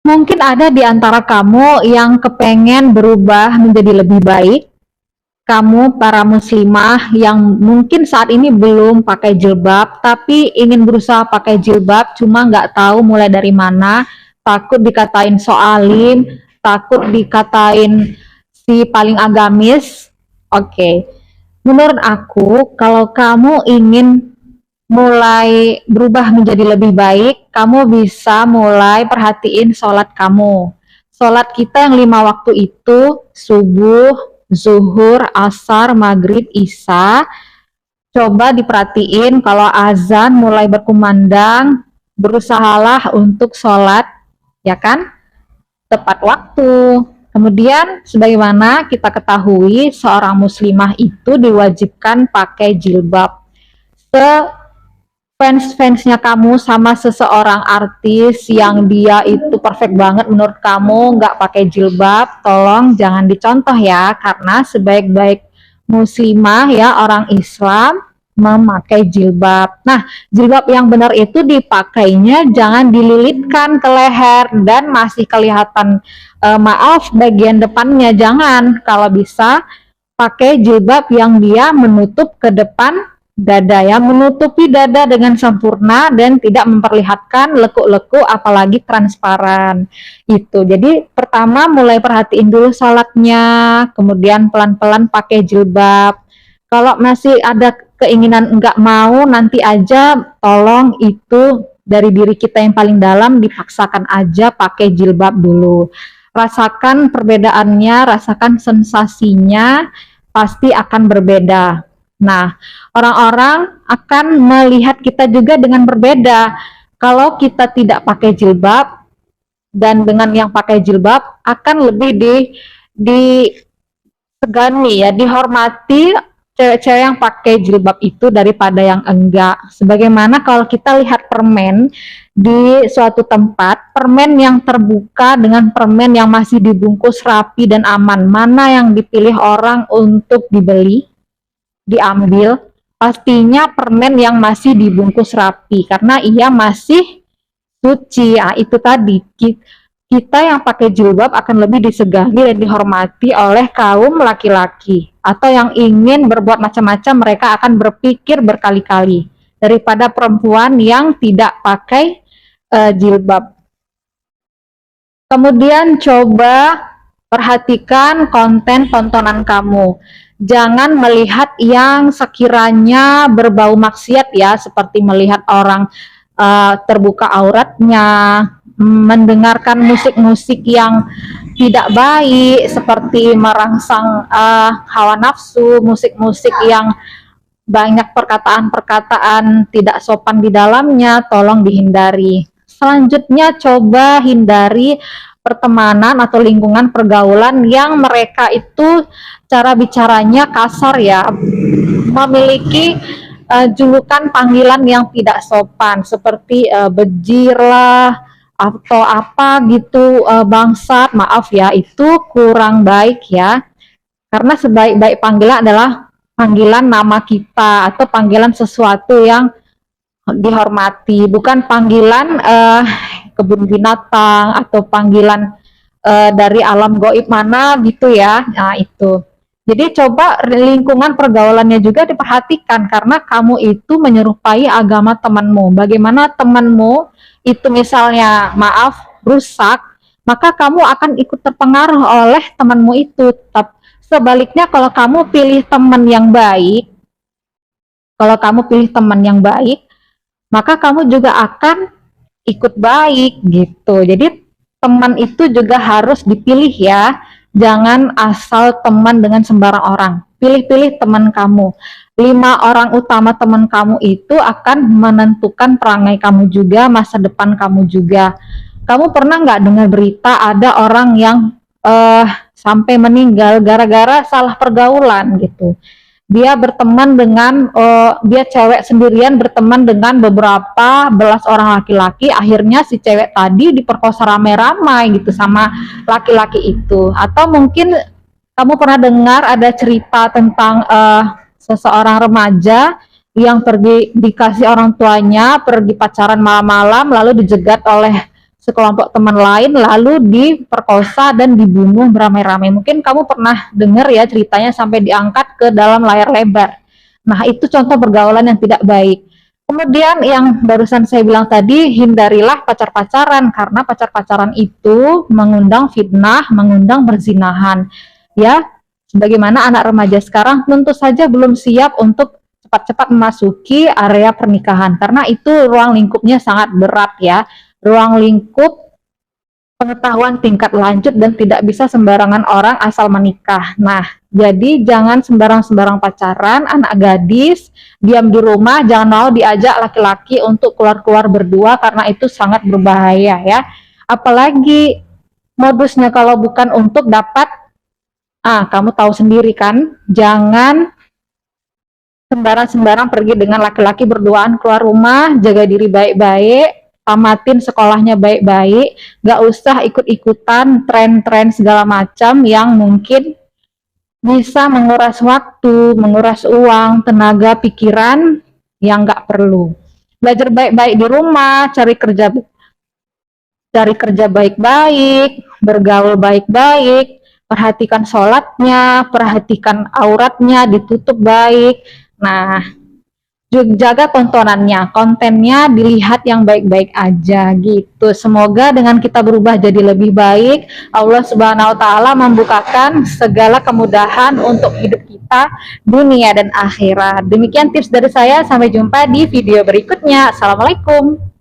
Mungkin ada di antara kamu yang kepengen berubah menjadi lebih baik. Kamu para muslimah yang mungkin saat ini belum pakai jilbab, tapi ingin berusaha pakai jilbab, cuma nggak tahu mulai dari mana, takut dikatain soalim, takut dikatain si paling agamis. Oke, menurut aku, kalau kamu ingin mulai berubah menjadi lebih baik, kamu bisa mulai perhatiin sholat kamu. Sholat kita yang 5 waktu itu, subuh, zuhur, asar, maghrib, isya. Coba diperhatiin kalau azan mulai berkumandang, berusahalah untuk sholat, ya kan? Tepat waktu. Kemudian, sebagaimana kita ketahui, seorang muslimah itu diwajibkan pakai jilbab. Fans-fansnya kamu sama seseorang artis yang dia itu perfect banget menurut kamu nggak pakai jilbab, tolong jangan dicontoh ya, karena sebaik-baik muslimah ya orang Islam memakai jilbab. Nah, jilbab yang benar itu dipakainya jangan dililitkan ke leher dan masih kelihatan maaf bagian depannya, jangan. Kalau bisa pakai jilbab yang dia menutup ke depan dada ya, menutupi dada dengan sempurna dan tidak memperlihatkan lekuk-lekuk apalagi transparan itu. Jadi pertama mulai perhatiin dulu sholatnya, kemudian pelan-pelan pakai jilbab. Kalau masih ada keinginan enggak mau, nanti aja tolong itu dari diri kita yang paling dalam dipaksakan aja pakai jilbab dulu. Rasakan perbedaannya, rasakan sensasinya, pasti akan berbeda. Nah, orang-orang akan melihat kita juga dengan berbeda. Kalau kita tidak pakai jilbab dan dengan yang pakai jilbab akan lebih disegani ya, dihormati cewek-cewek yang pakai jilbab itu daripada yang enggak. Sebagaimana kalau kita lihat permen di suatu tempat, permen yang terbuka dengan permen yang masih dibungkus rapi dan aman, mana yang dipilih orang untuk dibeli? Diambil, pastinya permen yang masih dibungkus rapi karena ia masih suci. Nah, itu tadi kita yang pakai jilbab akan lebih disegani dan dihormati oleh kaum laki-laki, atau yang ingin berbuat macam-macam mereka akan berpikir berkali-kali daripada perempuan yang tidak pakai jilbab. Kemudian coba perhatikan konten tontonan kamu. Jangan melihat yang sekiranya berbau maksiat ya, seperti melihat orang terbuka auratnya, mendengarkan musik-musik yang tidak baik, seperti merangsang hawa nafsu, musik-musik yang banyak perkataan-perkataan tidak sopan di dalamnya, tolong dihindari. Selanjutnya coba hindari pertemanan atau lingkungan pergaulan yang mereka itu cara bicaranya kasar ya, memiliki julukan panggilan yang tidak sopan seperti bejir lah atau apa gitu, bangsat, maaf ya, itu kurang baik ya, karena sebaik-baik panggilan adalah panggilan nama kita atau panggilan sesuatu yang dihormati, bukan panggilan kebun binatang atau panggilan dari alam goib mana gitu ya. Nah, itu. Jadi coba lingkungan pergaulannya juga diperhatikan karena kamu itu menyerupai agama temanmu. Bagaimana temanmu itu misalnya maaf rusak, maka kamu akan ikut terpengaruh oleh temanmu itu. Sebaliknya kalau kamu pilih teman yang baik, maka kamu juga akan ikut baik gitu. Jadi teman itu juga harus dipilih ya. Jangan asal teman dengan sembarang orang. Pilih-pilih teman kamu. 5 orang utama teman kamu itu akan menentukan perangai kamu juga, masa depan kamu juga. Kamu pernah nggak dengar berita ada orang yang sampai meninggal gara-gara salah pergaulan gitu? Dia berteman dengan dia cewek sendirian berteman dengan beberapa belas orang laki-laki, akhirnya si cewek tadi diperkosa ramai-ramai gitu sama laki-laki itu. Atau mungkin kamu pernah dengar ada cerita tentang seseorang remaja yang pergi dikasih orang tuanya pergi pacaran malam-malam lalu dijegat oleh sekelompok teman lain lalu diperkosa dan dibunuh beramai-ramai. Mungkin kamu pernah dengar ya ceritanya sampai diangkat ke dalam layar lebar. Nah, itu contoh pergaulan yang tidak baik. Kemudian yang barusan saya bilang tadi, hindarilah pacar-pacaran karena pacar-pacaran itu mengundang fitnah, mengundang perzinahan. Ya, sebagaimana anak remaja sekarang tentu saja belum siap untuk cepat-cepat memasuki area pernikahan karena itu ruang lingkupnya sangat berat ya. Ruang lingkup pengetahuan tingkat lanjut dan tidak bisa sembarangan orang asal menikah. Nah, jadi jangan sembarang-sembarang pacaran, anak gadis, diam di rumah, jangan mau diajak laki-laki untuk keluar-keluar berdua karena itu sangat berbahaya ya. Apalagi modusnya kalau bukan untuk dapat, kamu tahu sendiri kan, jangan sembarang-sembarang pergi dengan laki-laki berduaan keluar rumah, jaga diri baik-baik, tamatin sekolahnya baik-baik, gak usah ikut-ikutan tren-tren segala macam yang mungkin bisa menguras waktu, menguras uang, tenaga, pikiran yang gak perlu. Belajar baik-baik di rumah, cari kerja baik-baik, bergaul baik-baik, perhatikan sholatnya, perhatikan auratnya, ditutup baik. Nah, jaga tontonannya, kontennya dilihat yang baik-baik aja gitu. Semoga dengan kita berubah jadi lebih baik, Allah Subhanahu wa taala membukakan segala kemudahan untuk hidup kita dunia dan akhirat. Demikian tips dari saya, sampai jumpa di video berikutnya. Assalamualaikum.